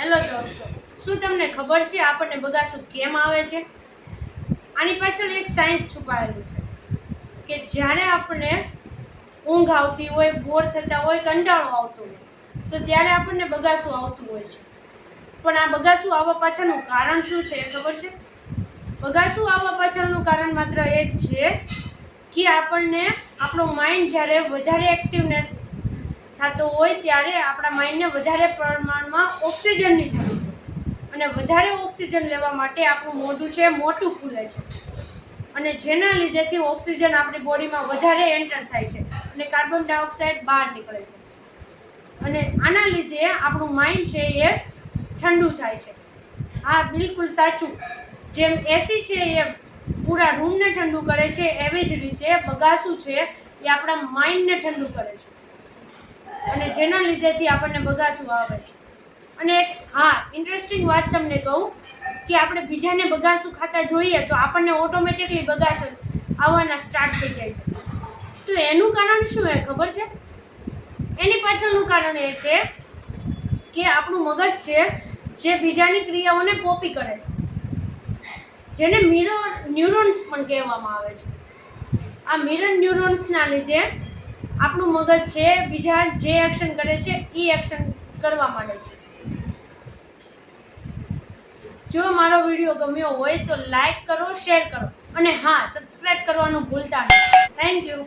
Hello દોસ્તો, શું તમને ખબર છે આપણને બગાસું કેમ આવે છે? આની પાછળ એક સાયન્સ છુપાયેલું છે કે જ્યારે આપણને ઊંઘ આવતી હોય, બોર થતા હોય, કંટાળો આવતો હોય તો ત્યારે આપણને બગાસું આવતું હોય છે. પણ આ બગાસું આવવા પાછળનું કારણ શું છે એ ખબર છે? બગાસું આવવા પાછળનું કારણ માત્ર એ જ છે કે આપણને આપણું માઇન્ડ જ્યારે વધારે એક્ટિવનેસ થતો હોય ત્યારે આપણા માઇન્ડને વધારે પ્રમાણમાં ઓક્સિજનની જરૂર હોય અને વધારે ઓક્સિજન લેવા માટે આપણું મોઢું છે મોટું ખુલે છે અને જેના લીધેથી ઓક્સિજન આપણી બોડીમાં વધારે એન્ટર થાય છે અને કાર્બન ડાયોક્સાઇડ બહાર નીકળે છે અને આના લીધે આપણું માઇન્ડ છે એ ઠંડુ થાય છે. હા, બિલકુલ સાચું. જેમ એસી છે એ પૂરા રૂમને ઠંડુ કરે છે, એવી જ રીતે બગાસું છે એ આપણા માઇન્ડને ઠંડુ કરે છે અને જેના લીધેથી આપણને બગાસું આવે છે. અને હા, ઇન્ટરેસ્ટિંગ વાત તમને કહું કે આપણે બીજાને બગાસું ખાતા જોઈએ તો આપણને ઓટોમેટિકલી બગાસું આવવાના સ્ટાર્ટ થઈ જાય છે. તો એનું કારણ શું એ ખબર છે? એની પાછળનું કારણ એ છે કે આપણું મગજ છે જે બીજાની ક્રિયાઓને કોપી કરે છે, જેને મિરર ન્યુરોન્સ પણ કહેવામાં આવે છે. આ મિરર ન્યુરોન્સના લીધે આપણું મગજ છે બીજા જે એક્શન કરે છે એ એક્શન કરવા માંડે છે. જો મારો વિડીયો ગમ્યો હોય તો લાઈક કરો, શેર કરો અને હા, સબસ્ક્રાઈબ કરવાનું ભૂલતા નહીં. Thank you.